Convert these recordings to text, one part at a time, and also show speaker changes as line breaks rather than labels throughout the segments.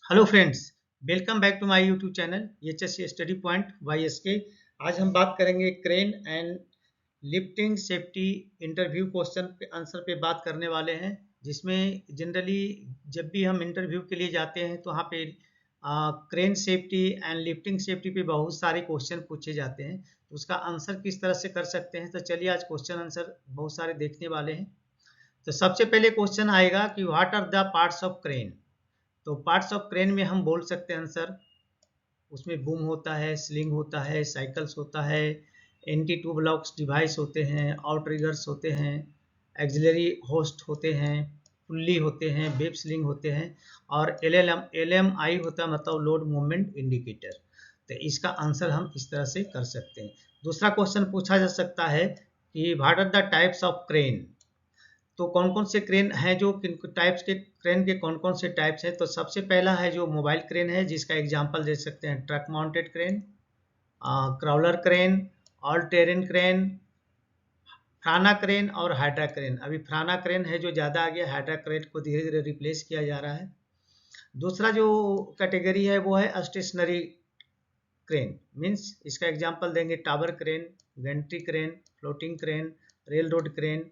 Hello friends, welcome back to my YouTube channel HSC study point YSK. आज हम बात करेंगे crane and lifting safety interview question पे answer पे बात करने वाले हैं, जिसमें जनरली जब भी हम इंटरव्यू के लिए जाते हैं तो वहाँ पे crane safety and lifting safety पे बहुत सारे क्वेश्चन पूछे जाते हैं। तो उसका आंसर किस तरह से कर सकते हैं, तो चलिए आज क्वेश्चन आंसर बहुत सारे देखने वाले हैं। तो सबसे पहले क्वेश्चन आएगा कि what are the parts of crane. तो पार्ट्स ऑफ क्रेन में हम बोल सकते हैं आंसर, उसमें बूम होता है, स्लिंग होता है, साइकिल्स होता है, एंटी टू ब्लॉक्स डिवाइस होते हैं, आउटरिगर्स होते हैं, एक्सिलरी होस्ट होते हैं, पुल्ली होते हैं, वेब स्लिंग होते हैं और एलएमआई होता है, मतलब लोड मूवमेंट इंडिकेटर। तो इसका आंसर हम इस तरह से कर सकते हैं। दूसरा क्वेश्चन पूछा जा सकता है कि what are the types of crane. तो कौन कौन से क्रेन हैं, जो किन टाइप्स के क्रेन के कौन कौन से टाइप्स हैं। तो सबसे पहला है जो मोबाइल क्रेन है, जिसका एग्जांपल दे सकते हैं truck mounted crane, crawler crane, all terrain crane, Franna crane और हाइड्रा क्रेन। अभी फ्राना क्रेन है जो ज़्यादा आ गया, हाइड्रा क्रेन को धीरे धीरे रिप्लेस किया जा रहा है। दूसरा जो कैटेगरी है वो है स्टेशनरी क्रेन, मीन्स इसका एग्जांपल देंगे tower crane, gantry crane, floating crane, rail road crane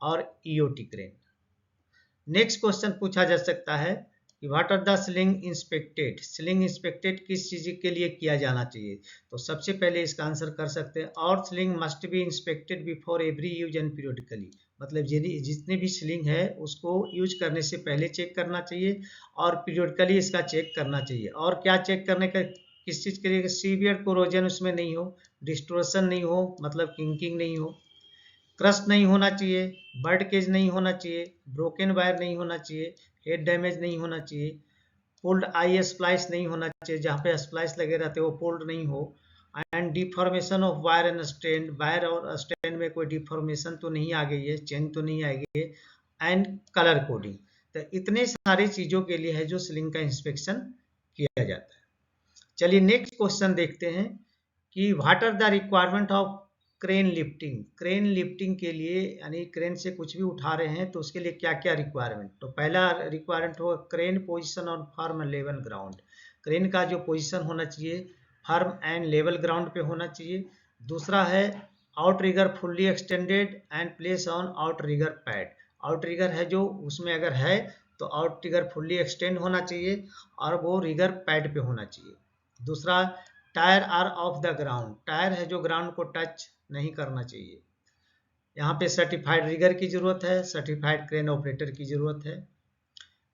और ईओटी क्रेन। नेक्स्ट क्वेश्चन पूछा जा सकता है कि what are the sling inspected. Sling inspected किस चीज़ के लिए किया जाना चाहिए। तो सबसे पहले इसका आंसर कर सकते हैं और sling must be inspected before every use and periodically. मतलब जितने भी स्लिंग है उसको यूज करने से पहले चेक करना चाहिए और पीरियडिकली इसका चेक करना चाहिए। और क्या चेक करने का, किस चीज़ के लिए, सीवियर कोरोजन उसमें नहीं हो, डिस्टोर्शन नहीं हो, मतलब किंकिंग नहीं हो, क्रस्ट नहीं होना चाहिए, बर्ड केज नहीं होना चाहिए, ब्रोकन वायर नहीं होना चाहिए, हेड डैमेज नहीं होना चाहिए, पुल्ड आई स्प्लाइस नहीं होना चाहिए, जहाँ पे स्प्लाइस लगे रहते हैं वो पुल्ड नहीं हो, and deformation of wire and strand, wire और स्ट्रैंड में कोई डिफॉर्मेशन तो नहीं आ गई है, चेंज तो नहीं आ गई है, एंड कलर कोडिंग। तो इतने सारी चीज़ों के लिए है जो स्लिंग का इंस्पेक्शन किया जाता है। चलिए नेक्स्ट क्वेश्चन देखते हैं कि what are the requirement of crane lifting. Crane lifting के लिए यानी क्रेन से कुछ भी उठा रहे हैं तो उसके लिए क्या क्या रिक्वायरमेंट। तो पहला रिक्वायरमेंट होगा crane position on firm level ground. Crane का जो पोजीशन होना चाहिए फर्म एंड लेवल ग्राउंड पे होना चाहिए। दूसरा है outrigger fully extended and place on outrigger pad. Outrigger है जो उसमें अगर है तो आउट रिगर फुल्ली एक्सटेंड होना चाहिए और वो रिगर पैड पे होना चाहिए। दूसरा, tyre are off the ground. Tyre है जो ग्राउंड को टच नहीं करना चाहिए। यहाँ पे सर्टिफाइड रिगर की जरूरत है, सर्टिफाइड क्रेन ऑपरेटर की जरूरत है।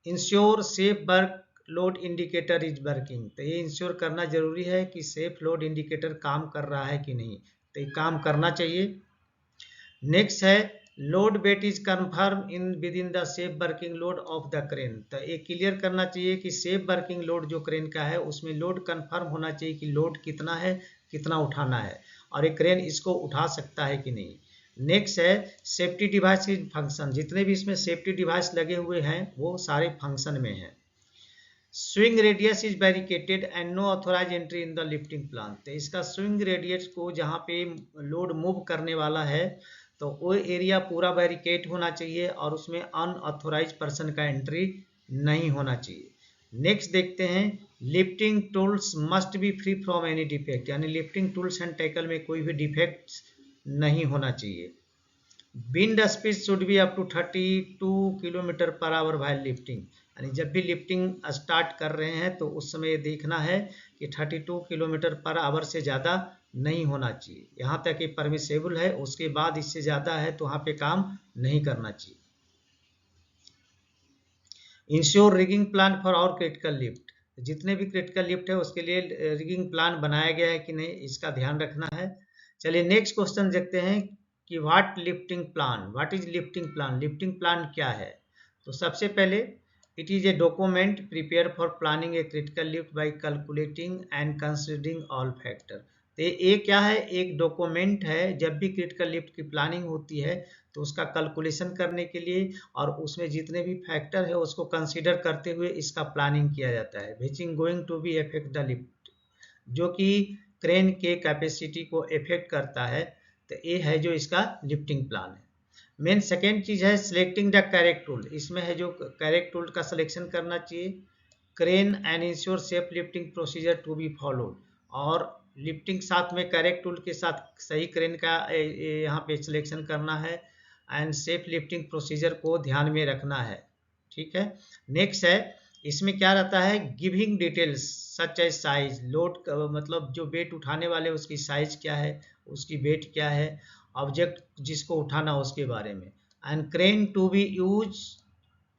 Ensure safe work load indicator is working. तो ये इंश्योर करना जरूरी है कि सेफ लोड इंडिकेटर काम कर रहा है कि नहीं, तो ये काम करना चाहिए। नेक्स्ट है load weight is confirm in with in the safe working load of the crane. तो ये क्लियर करना चाहिए कि सेफ वर्किंग लोड जो क्रेन का है उसमें लोड कंफर्म होना चाहिए कि लोड कितना है, कितना उठाना है और ये क्रेन इसको उठा सकता है कि नहीं। नेक्स्ट है सेफ्टी डिवाइस की फंक्शन। जितने भी इसमें सेफ्टी डिवाइस लगे हुए हैं वो सारे फंक्शन में हैं। Swing radius is barricaded and no authorise entry in the lifting plan. तो इसका स्विंग रेडियस को जहाँ पे लोड मूव करने वाला है तो वो एरिया पूरा बैरिकेड होना चाहिए और उसमें अनऑथोराइज पर्सन का एंट्री नहीं होना चाहिए। नेक्स्ट देखते हैं lifting tools must be free from any defect. यानी लिफ्टिंग टूल्स एंड टैकल में कोई भी डिफेक्ट नहीं होना चाहिए। Wind speed should be up to 32 kilometre per hour while lifting. यानी जब भी लिफ्टिंग स्टार्ट कर रहे हैं तो उस समय देखना है कि 32 किलोमीटर पर आवर से ज़्यादा नहीं होना चाहिए। यहाँ तक कि परमिसेबल है, उसके बाद इससे ज़्यादा है तो वहाँ पे काम नहीं करना चाहिए। इंश्योर रिगिंग प्लान फॉर और क्रिटिकल लिफ्ट। जितने भी क्रिटिकल लिफ्ट है उसके लिए रिगिंग प्लान बनाया गया है कि नहीं, इसका ध्यान रखना है। चलिए नेक्स्ट क्वेश्चन देखते हैं कि what lifting plan, what is lifting plan. Lifting plan क्या है। तो सबसे पहले it is a document prepare for planning a critical lift bye calculating and considering all factor. तो ये क्या है, एक डॉक्यूमेंट है। जब भी क्रिटिकल लिफ्ट की प्लानिंग होती है तो उसका कैलकुलेशन करने के लिए और उसमें जितने भी फैक्टर है उसको कंसीडर करते हुए इसका प्लानिंग किया जाता है। Which is going to be affect the lift, जो कि क्रेन के कैपेसिटी को इफेक्ट करता है। तो ये है जो इसका लिफ्टिंग प्लान है। मेन सेकेंड चीज है सिलेक्टिंग द करेक्ट टूल। इसमें है जो करेक्ट टूल का सिलेक्शन करना चाहिए। Crane and ensure safe lifting procedure to be followed, और लिफ्टिंग साथ में करेक्ट टूल के साथ सही क्रेन का यहाँ पे सिलेक्शन करना है एंड सेफ लिफ्टिंग प्रोसीजर को ध्यान में रखना है। ठीक है, नेक्स्ट है, इसमें क्या रहता है, giving details such as size, load मतलब जो वेट उठाने वाले उसकी साइज क्या है, उसकी वेट क्या है, ऑब्जेक्ट जिसको उठाना उसके बारे में, and crane to be use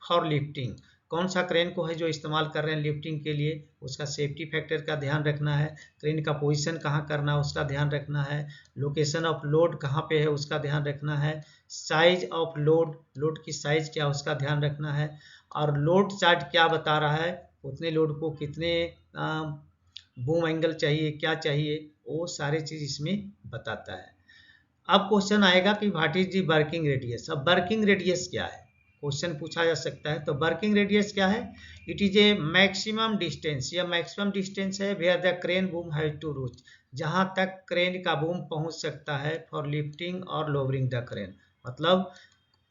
for lifting, कौन सा क्रेन को है जो इस्तेमाल कर रहे हैं लिफ्टिंग के लिए, उसका सेफ्टी फैक्टर का ध्यान रखना है, क्रेन का पोजीशन कहाँ करना है उसका ध्यान रखना है, लोकेशन ऑफ लोड कहाँ पे है उसका ध्यान रखना है, साइज ऑफ लोड, लोड की साइज क्या उसका ध्यान रखना है, और लोड चार्ट क्या बता रहा है, उतने लोड को कितने बूम एंगल चाहिए, क्या चाहिए, वो सारी चीज़ इसमें बताता है। अब क्वेश्चन आएगा कि what is the working radius. अब वर्किंग रेडियस क्या है, क्वेश्चन पूछा जा सकता है। तो वर्किंग रेडियस क्या है, it is a maximum distance, या मैक्सिमम डिस्टेंस है where the crane boom has to reach, जहां तक क्रेन का बूम पहुंच सकता है फॉर लिफ्टिंग और लोवरिंग द क्रेन, मतलब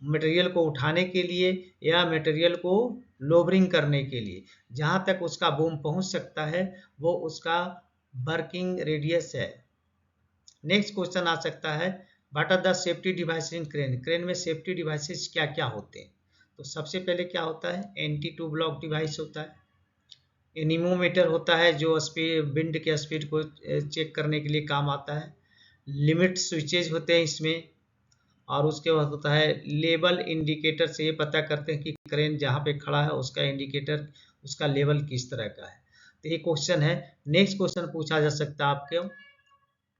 मटेरियल को उठाने के लिए या मटेरियल को लोवरिंग करने के लिए जहां तक उसका बूम पहुंच सकता है वो उसका वर्किंग रेडियस है। नेक्स्ट क्वेश्चन आ सकता है, what are the safety device in crane, crane में सेफ्टी डिवाइसेस क्या क्या होते हैं। तो सबसे पहले क्या होता है, एंटी टू ब्लॉक डिवाइस होता है, एनीमोमीटर होता है जो स्पीड विंड के स्पीड को चेक करने के लिए काम आता है, लिमिट स्विचेज होते हैं इसमें, और उसके बाद होता है लेवल इंडिकेटर, से ये पता करते हैं कि क्रेन जहाँ पे खड़ा है उसका इंडिकेटर, उसका लेवल किस तरह का है। तो ये क्वेश्चन है। नेक्स्ट क्वेश्चन पूछा जा सकता है आपके,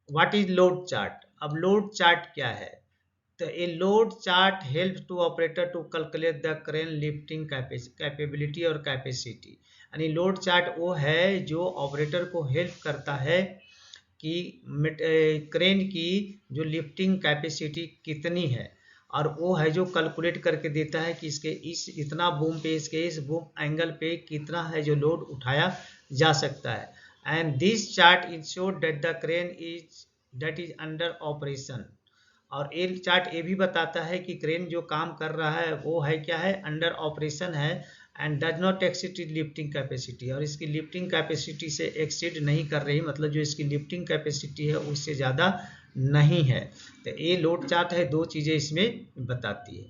व्हाट इज लोड चार्ट। अब लोड चार्ट क्या है, तो a load chart help to operator to calculate the crane lifting capability और कैपेसिटी, यानी लोड चार्ट वो है जो ऑपरेटर को हेल्प करता है कि क्रेन की जो लिफ्टिंग कैपेसिटी कितनी है, और वो है जो कैलकुलेट करके देता है कि इसके इस इतना बूम पे, इसके इस बूम एंगल पे कितना है जो लोड उठाया जा सकता है। And this chart ensure that the crane is under operation, और ये चार्ट ये भी बताता है कि क्रेन जो काम कर रहा है वो है क्या है, अंडर ऑपरेशन है, and does not exceed lifting capacity, और इसकी लिफ्टिंग कैपेसिटी से एक्सीड नहीं कर रही, मतलब जो इसकी लिफ्टिंग कैपेसिटी है उससे ज़्यादा नहीं है। तो ये लोड चार्ट है, दो चीज़ें इसमें बताती है।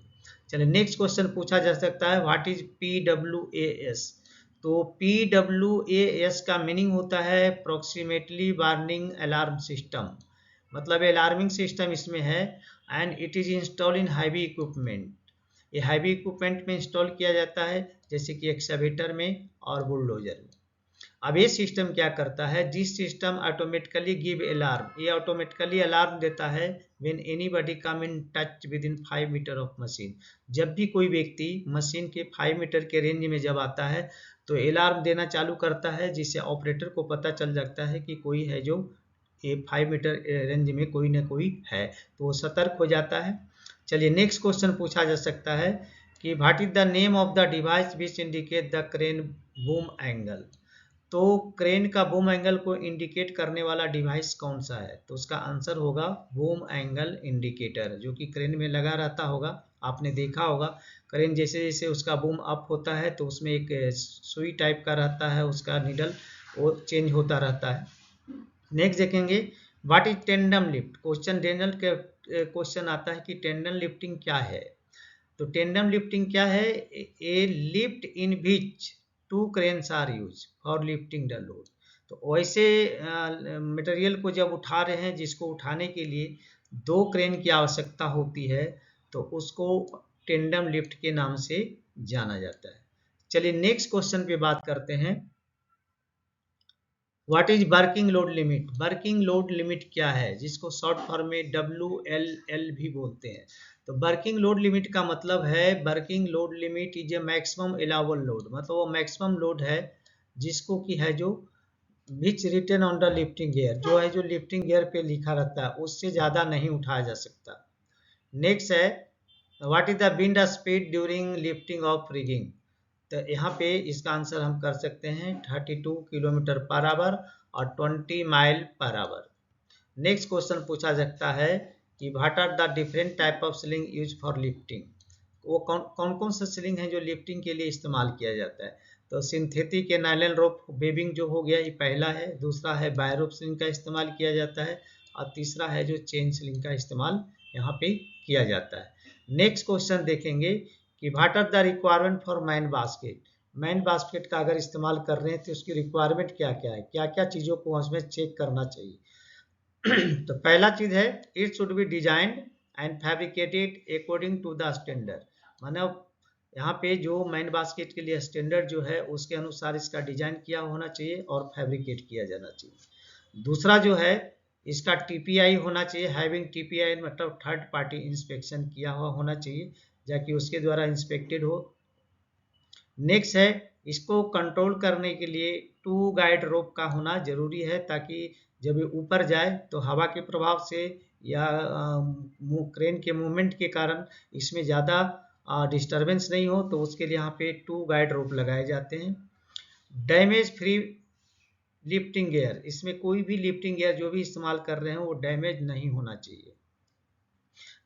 चलिए नेक्स्ट क्वेश्चन पूछा जा सकता है, व्हाट इज PWAS। तो PWAS का मीनिंग होता है अप्रोक्सीमेटली वार्निंग अलार्म सिस्टम, मतलब अलार्मिंग सिस्टम इसमें है, and it is install in heavy equipment, ये हैवी इक्विपमेंट में इंस्टॉल किया जाता है जैसे कि एक्सकेवेटर में और बुलडोजर में। अब ये सिस्टम क्या करता है, this system automatically give alarm, ये ऑटोमेटिकली अलार्म देता है when anybody come in touch within 5 metre of machine, जब भी कोई व्यक्ति मशीन के 5 मीटर के रेंज में जब आता है तो अलार्म देना चालू करता है, जिससे ऑपरेटर को पता चल जाता है कि कोई है जो ये 5 मीटर रेंज में कोई ना कोई है, तो वो सतर्क हो जाता है। चलिए नेक्स्ट क्वेश्चन पूछा जा सकता है कि what is the name of the device which indicate the crane boom angle. तो क्रेन का बूम एंगल को इंडिकेट करने वाला डिवाइस कौन सा है, तो उसका आंसर होगा बूम एंगल इंडिकेटर, जो कि क्रेन में लगा रहता होगा, आपने देखा होगा। क्रेन जैसे जैसे उसका बूम अप होता है तो उसमें एक सुई टाइप का रहता है, उसका निडल वो चेंज होता रहता है। नेक्स्ट देखेंगे, what is tandem lift, question general के क्वेश्चन आता है कि टेंडम लिफ्टिंग क्या है। तो टेंडम लिफ्टिंग क्या है, a lift in which two cranes are use for lifting the load. तो वैसे मटेरियल को जब उठा रहे हैं जिसको उठाने के लिए दो क्रेन की आवश्यकता होती है, तो उसको टेंडम लिफ्ट के नाम से जाना जाता है। चलिए नेक्स्ट क्वेश्चन पे बात करते हैं, what is working load limit, working load limit क्या है, जिसको शॉर्ट फॉर्म में WLL भी बोलते हैं। तो वर्किंग लोड लिमिट का मतलब है, working load limit is a maximum allowable load, मतलब वो मैक्सिमम लोड है जिसको कि है जो which written on the lifting gear, जो है जो लिफ्टिंग गियर पे लिखा रहता है उससे ज़्यादा नहीं उठाया जा सकता। नेक्स्ट है, what is the wind speed during lifting of rigging. तो यहाँ पे इसका आंसर हम कर सकते हैं 32 किलोमीटर पर आवर और 20 mile per hour. Next question पूछा सकता है कि what are the different type of sling use for lifting, वो कौन कौन सा स्लिंग है जो लिफ्टिंग के लिए इस्तेमाल किया जाता है। तो सिंथेटिक या नायलॉन रोप वेबिंग जो हो गया ये पहला है। दूसरा है बाय रोप स्लिंग का इस्तेमाल किया जाता है और तीसरा है जो चेन स्लिंग का इस्तेमाल यहाँ पे किया जाता है। नेक्स्ट क्वेश्चन देखेंगे कि what are the requirement for man basket. Man basket का अगर इस्तेमाल कर रहे हैं तो उसकी रिक्वायरमेंट क्या क्या है, क्या क्या चीज़ों को उसमें चेक करना चाहिए। तो पहला चीज़ है it should be designed and fabricated according to the standard. माने यहाँ पे जो मैन बास्केट के लिए स्टैंडर्ड जो है उसके अनुसार इसका डिजाइन किया होना चाहिए और फैब्रिकेट किया जाना चाहिए। दूसरा जो है इसका टीपीआई होना चाहिए, हैविंग टीपीआई मतलब थर्ड पार्टी इंस्पेक्शन किया हुआ होना चाहिए जाकि उसके द्वारा इंस्पेक्टेड हो। नेक्स्ट है इसको कंट्रोल करने के लिए टू गाइड रोप का होना जरूरी है ताकि जब ये ऊपर जाए तो हवा के प्रभाव से या क्रेन के मूवमेंट के कारण इसमें ज़्यादा डिस्टरबेंस नहीं हो, तो उसके लिए यहाँ पे टू गाइड रोप लगाए जाते हैं। डैमेज फ्री लिफ्टिंग गियर, इसमें कोई भी लिफ्टिंग गियर जो भी इस्तेमाल कर रहे हैं वो डैमेज नहीं होना चाहिए।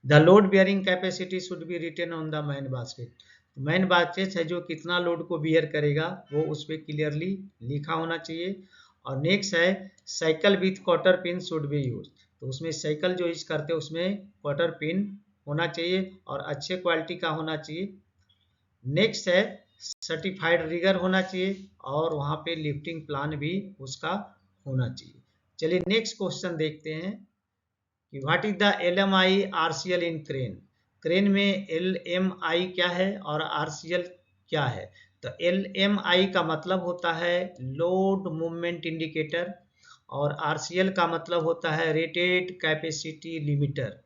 The load bearing capacity should be written on the man basket. Man basket है जो कितना लोड को बियर करेगा वो उस पर क्लियरली लिखा होना चाहिए। और नेक्स्ट है cycle with quarter pin should be use. तो उसमें साइकिल जो यूज करते हैं उसमें क्वार्टर पिन होना चाहिए और अच्छे क्वालिटी का होना चाहिए। नेक्स्ट है सर्टिफाइड रिगर होना चाहिए और वहाँ पे लिफ्टिंग प्लान भी उसका होना चाहिए। चलिए नेक्स्ट क्वेश्चन देखते हैं कि what is the LMI RCL in crane. Crane में LMI क्या है और RCL क्या है। तो LMI का मतलब होता है लोड मूवमेंट इंडिकेटर और RCL का मतलब होता है रेटेड कैपेसिटी लिमिटर।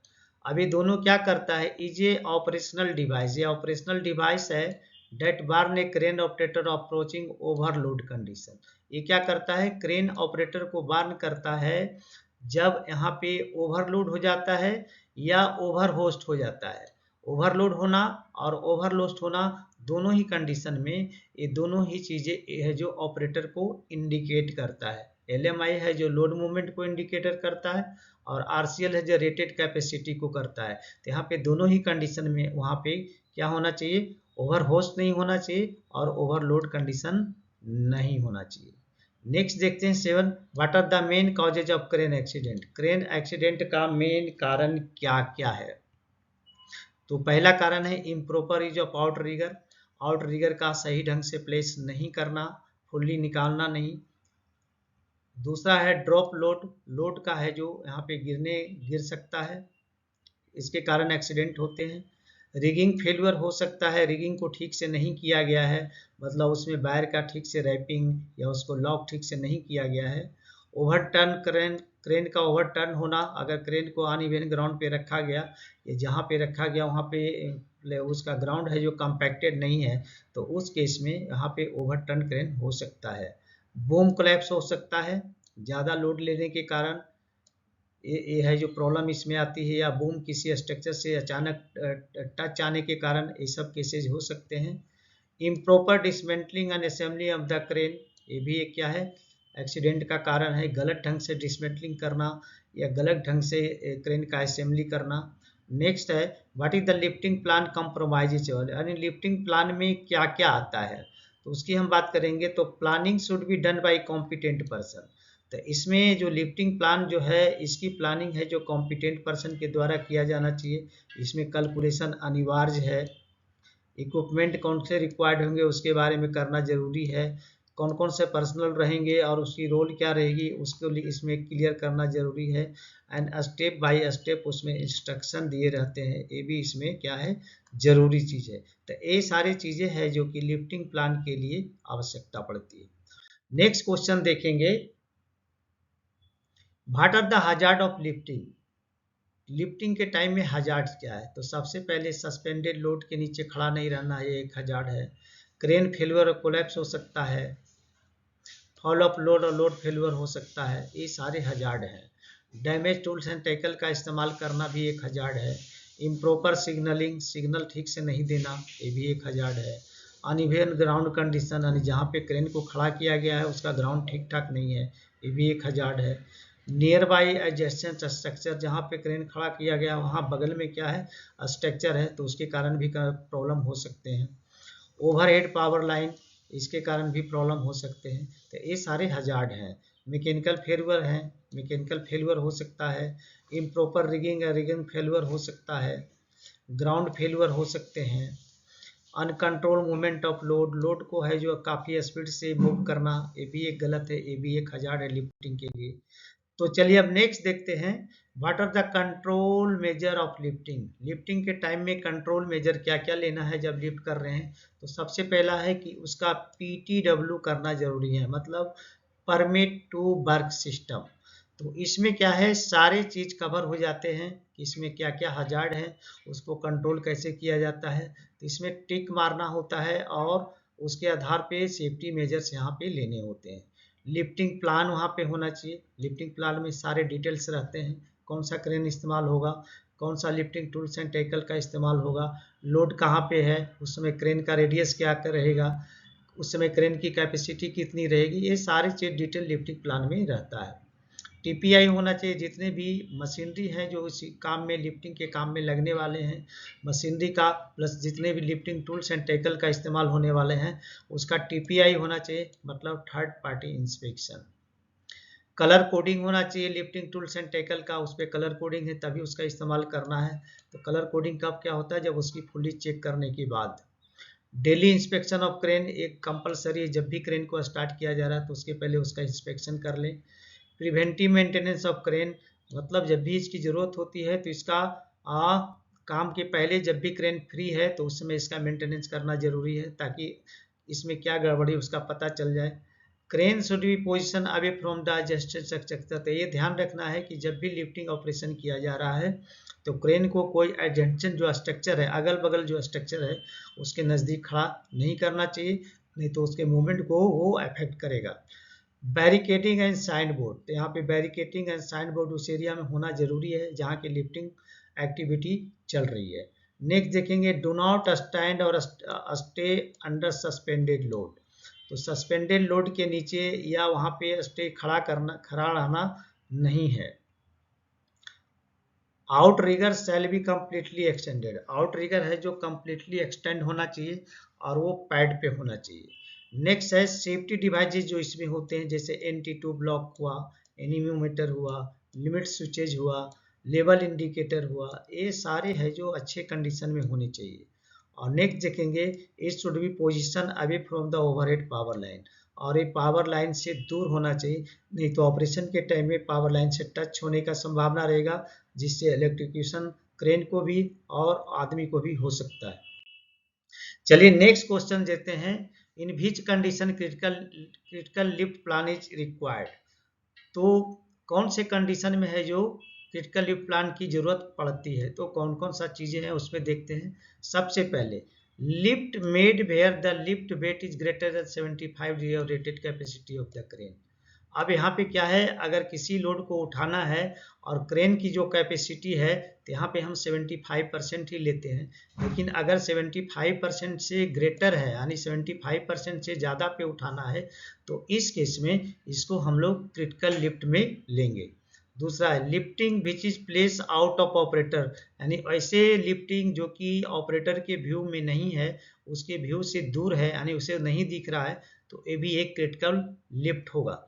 अभी दोनों क्या करता है, इज ए ऑपरेशनल डिवाइस, ये ऑपरेशनल डिवाइस है that warn a crane operator approaching overload condition. ये क्या करता है, क्रेन ऑपरेटर को वार्न करता है जब यहाँ पे ओवरलोड हो जाता है या ओवर होस्ट हो जाता है। ओवरलोड होना और ओवरलोस्ट होना दोनों ही कंडीशन में ये दोनों ही चीज़ें है जो ऑपरेटर को इंडिकेट करता है। LMI है जो लोड मूवमेंट को इंडिकेटर करता है और RCL है जो रेटेड कैपेसिटी को करता है। तो यहाँ पे दोनों ही कंडीशन में वहाँ पे क्या होना चाहिए, ओवर होस्ट नहीं होना चाहिए और ओवरलोड कंडीशन नहीं होना चाहिए। नेक्स्ट देखते हैं 7, what are the main causes of crane accident. Crane accident का मेन कारण क्या क्या है। तो पहला कारण है improper use of outrigger, outrigger का सही ढंग से प्लेस नहीं करना, फुल्ली निकालना नहीं। दूसरा है ड्रॉप लोड, लोड का है जो यहाँ पे गिर सकता है, इसके कारण एक्सीडेंट होते हैं। रिगिंग फेलियर हो सकता है, रिगिंग को ठीक से नहीं किया गया है, मतलब उसमें वायर का ठीक से रैपिंग या उसको लॉक ठीक से नहीं किया गया है। ओवरटर्न क्रेन का ओवरटर्न होना, अगर क्रेन को अनइवन ग्राउंड पे रखा गया या जहाँ पे रखा गया वहाँ पे उसका ग्राउंड है जो कम्पैक्टेड नहीं है तो उस केस में यहाँ पे ओवरटर्न क्रेन हो सकता है। बूम कोलैप्स हो सकता है, ज़्यादा लोड लेने के कारण ये है जो प्रॉब्लम इसमें आती है, या बूम किसी स्ट्रक्चर से अचानक टच आने के कारण ये सब केसेज हो सकते हैं। Improper dismantling and assembly of the crane, ये भी एक क्या है एक्सीडेंट का कारण है, गलत ढंग से डिसमेंटलिंग करना या गलत ढंग से क्रेन का असेंबली करना। नेक्स्ट है what is the lifting plan compromise, यानी लिफ्टिंग प्लान में क्या क्या आता है तो उसकी हम बात करेंगे। तो planning should be done by competent person. तो इसमें जो लिफ्टिंग प्लान जो है इसकी प्लानिंग है जो कॉम्पिटेंट पर्सन के द्वारा किया जाना चाहिए। इसमें कैलकुलेशन अनिवार्य है, इक्विपमेंट कौन से रिक्वायर्ड होंगे उसके बारे में करना जरूरी है, कौन कौन से पर्सनल रहेंगे और उसकी रोल क्या रहेगी उसको इसमें क्लियर करना जरूरी है। एंड स्टेप बाय स्टेप उसमें इंस्ट्रक्शन दिए रहते हैं, ये भी इसमें क्या है जरूरी चीज़ है। तो ये सारी चीज़ें हैं जो कि लिफ्टिंग प्लान के लिए आवश्यकता पड़ती है। नेक्स्ट क्वेश्चन देखेंगे, what are the hazard of lifting. Lifting के टाइम में हजार्ड क्या है। तो सबसे पहले सस्पेंडेड लोड के नीचे खड़ा नहीं रहना, ये एक हजार्ड है। क्रेन फेलियर और कोलैप्स हो सकता है, फॉल ऑफ लोड और लोड फेलियर हो सकता है, ये सारे हजार्ड हैं। डैमेज टूल्स एंड टैकल का इस्तेमाल करना भी एक हजार्ड है। इम्प्रॉपर सिग्नलिंग, सिग्नल ठीक से नहीं देना, ये भी एक हजार्ड है। अनइवन ग्राउंड कंडीशन, यानी जहाँ पे क्रेन को खड़ा किया गया है उसका ग्राउंड ठीक ठाक नहीं है, ये भी एक हजार्ड है। नियर बाई एडजेसेंट स्ट्रक्चर, जहाँ पे क्रेन खड़ा किया गया वहाँ बगल में क्या है स्ट्रक्चर है तो उसके कारण भी प्रॉब्लम हो सकते हैं। ओवरहेड पावर लाइन, इसके कारण भी प्रॉब्लम हो सकते हैं। तो ये सारे हजार्ड हैं। मैकेनिकल फेलियर हैं, मैकेनिकल फेलियर हो सकता है, इम्प्रॉपर रिगिंग या रिगिंग फेलियर हो सकता है, ग्राउंड फेलियर हो सकते हैं, uncontrol movement of load, load को है जो काफ़ी स्पीड से मूव करना, ये भी एक गलत है, ये भी एक हजार्ड है लिफ्टिंग के लिए। तो चलिए अब नेक्स्ट देखते हैं, what are the control measure of lifting. Lifting के टाइम में कंट्रोल मेजर क्या क्या लेना है जब लिफ्ट कर रहे हैं। तो सबसे पहला है कि उसका PTW करना जरूरी है, मतलब परमिट टू वर्क सिस्टम। तो इसमें क्या है, सारे चीज कवर हो जाते हैं कि इसमें क्या क्या हजार्ड है, उसको कंट्रोल कैसे किया जाता है। तो इसमें टिक मारना होता है और उसके आधार पे सेफ्टी मेजर्स यहाँ पे लेने होते हैं। लिफ्टिंग प्लान वहाँ पे होना चाहिए, लिफ्टिंग प्लान में सारे डिटेल्स रहते हैं, कौन सा क्रेन इस्तेमाल होगा, कौन सा लिफ्टिंग टूल्स एंड टेकल का इस्तेमाल होगा, लोड कहाँ पे है, उस समय क्रेन का रेडियस क्या रहेगा, उस समय क्रेन की कैपेसिटी कितनी रहेगी, ये सारी चीज डिटेल लिफ्टिंग प्लान में रहता है। TPI होना चाहिए, जितने भी मशीनरी हैं जो इसी काम में लिफ्टिंग के काम में लगने वाले हैं, मशीनरी का प्लस जितने भी लिफ्टिंग टूल्स एंड टेकल का इस्तेमाल होने वाले हैं, उसका TPI होना चाहिए, मतलब third party inspection. Colour coding होना चाहिए लिफ्टिंग टूल्स एंड टेकल का, उस पर कलर कोडिंग है तभी उसका इस्तेमाल करना है। तो कलर कोडिंग कब क्या होता है, जब उसकी फुली चेक करने के बाद। डेली इंस्पेक्शन ऑफ क्रेन एक कंपलसरी है, जब भी क्रेन को स्टार्ट किया जा रहा है तो उसके पहले उसका इंस्पेक्शन कर लें। प्रिवेंटिव मेंटेनेंस ऑफ क्रेन, मतलब जब भी इसकी ज़रूरत होती है तो इसका काम के पहले जब भी क्रेन फ्री है तो उस समय इसका मेंटेनेंस करना जरूरी है, ताकि इसमें क्या गड़बड़ी उसका पता चल जाए। Crane should be position away from the adjusted structure, तो ये ध्यान रखना है कि जब भी लिफ्टिंग ऑपरेशन किया जा रहा है तो क्रेन को कोई एडजस्टेड जो स्ट्रक्चर है, अगल बगल जो स्ट्रक्चर है उसके नज़दीक खड़ा नहीं करना चाहिए, नहीं तो उसके मूवमेंट को वो अफेक्ट करेगा। बैरिकेडिंग एंड साइन बोर्ड, तो यहाँ पे बैरिकेडिंग एंड साइन बोर्ड उस एरिया में होना जरूरी है जहाँ की लिफ्टिंग एक्टिविटी चल रही है। नेक्स्ट देखेंगे, डू नॉट स्टैंड और स्टे अंडर सस्पेंडेड लोड, तो सस्पेंडेड लोड के नीचे या वहाँ पे स्टे खड़ा रहना नहीं है। Outrigger shall be completely extended, outrigger है जो कम्प्लीटली एक्सटेंड होना चाहिए और वो पैड पे होना चाहिए। नेक्स्ट है सेफ्टी डिवाइसेज जो इसमें होते हैं, जैसे NT2 ब्लॉक हुआ, एनीमोमीटर हुआ, लिमिट स्विचेज हुआ, लेवल इंडिकेटर हुआ, ये सारे है जो अच्छे कंडीशन में होने चाहिए। और नेक्स्ट देखेंगे, it should B position away from the overhead power line, और ये पावर लाइन से दूर होना चाहिए, नहीं तो ऑपरेशन के टाइम में पावर लाइन से टच होने का संभावना रहेगा, जिससे इलेक्ट्रिक्यूशन क्रेन को भी और आदमी को भी हो सकता है। चलिए नेक्स्ट क्वेश्चन देते हैं, in which condition critical lift plan is required, तो कौन से कंडीशन में है जो क्रिटिकल लिफ्ट प्लान की जरूरत पड़ती है, तो कौन कौन सा चीजें हैं उसमें देखते हैं। सबसे पहले, lift made where the lift weight is greater than 75 degree of rated capacity of the crane. अब यहाँ पे क्या है, अगर किसी लोड को उठाना है और क्रेन की जो कैपेसिटी है तो यहाँ पे हम 75% ही लेते हैं, लेकिन अगर 75% से ग्रेटर है यानी 75% से ज़्यादा पे उठाना है तो इस केस में इसको हम लोग क्रिटिकल लिफ्ट में लेंगे। दूसरा है lifting which is place out of operator, यानी ऐसे लिफ्टिंग जो कि ऑपरेटर के व्यू में नहीं है, उसके व्यू से दूर है यानी उसे नहीं दिख रहा है, तो ये भी एक क्रिटिकल लिफ्ट होगा।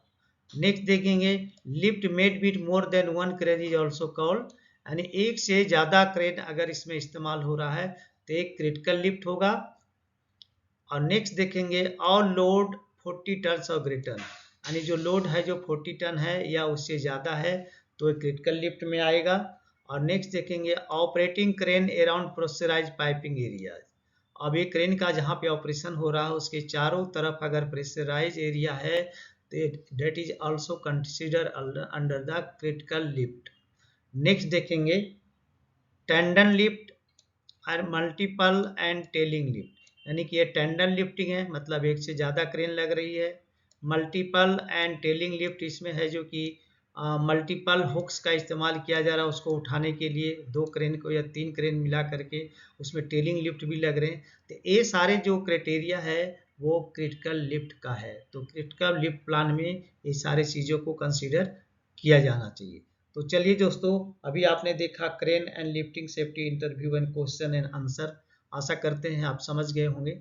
नेक्स्ट देखेंगे, lift made with more than one crane is also called, यानी एक से ज्यादा क्रेन अगर इसमें इस्तेमाल हो रहा है तो एक क्रिटिकल लिफ्ट होगा। और नेक्स्ट देखेंगे, ऑल लोड 40 टन और ग्रेटर, यानी जो लोड है जो 40 टन है या उससे ज्यादा है तो एक क्रिटिकल लिफ्ट में आएगा। और नेक्स्ट देखेंगे, operating crane around pressurize piping area, अब ये क्रेन का जहाँ पे ऑपरेशन हो रहा है उसके चारों तरफ अगर प्रेशराइज एरिया है that is also considered under the critical lift। Next देखेंगे, टेंडन लिफ्ट और मल्टीपल एंड टेलिंग लिफ्ट, यानी कि ये टेंडन लिफ्टिंग है, मतलब एक से ज़्यादा क्रेन लग रही है। मल्टीपल एंड टेलिंग लिफ्ट इसमें है जो कि मल्टीपल हुक्स का इस्तेमाल किया जा रहा है उसको उठाने के लिए, 2 क्रेन को या 3 क्रेन मिला करके उसमें टेलिंग लिफ्ट भी लग रहे हैं। तो ये सारे जो क्राइटेरिया है वो क्रिटिकल लिफ्ट का है, तो क्रिटिकल लिफ्ट प्लान में ये सारे चीज़ों को कंसीडर किया जाना चाहिए। तो चलिए दोस्तों, अभी आपने देखा crane and lifting safety interview and question and answer, आशा करते हैं आप समझ गए होंगे।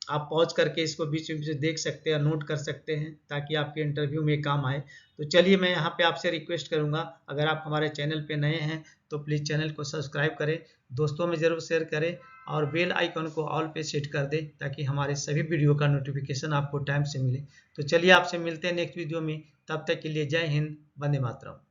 आप पॉज करके इसको बीच में से देख सकते हैं, नोट कर सकते हैं, ताकि आपके इंटरव्यू में काम आए। तो चलिए मैं यहाँ पे आपसे रिक्वेस्ट करूँगा, अगर आप हमारे चैनल पे नए हैं तो प्लीज़ चैनल को सब्सक्राइब करें, दोस्तों में ज़रूर शेयर करें और बेल आइकन को ऑल पे सेट कर दें, ताकि हमारे सभी वीडियो का नोटिफिकेशन आपको टाइम से मिले। तो चलिए आपसे मिलते हैं नेक्स्ट वीडियो में, तब तक के लिए जय हिंद, वंदे मातरम।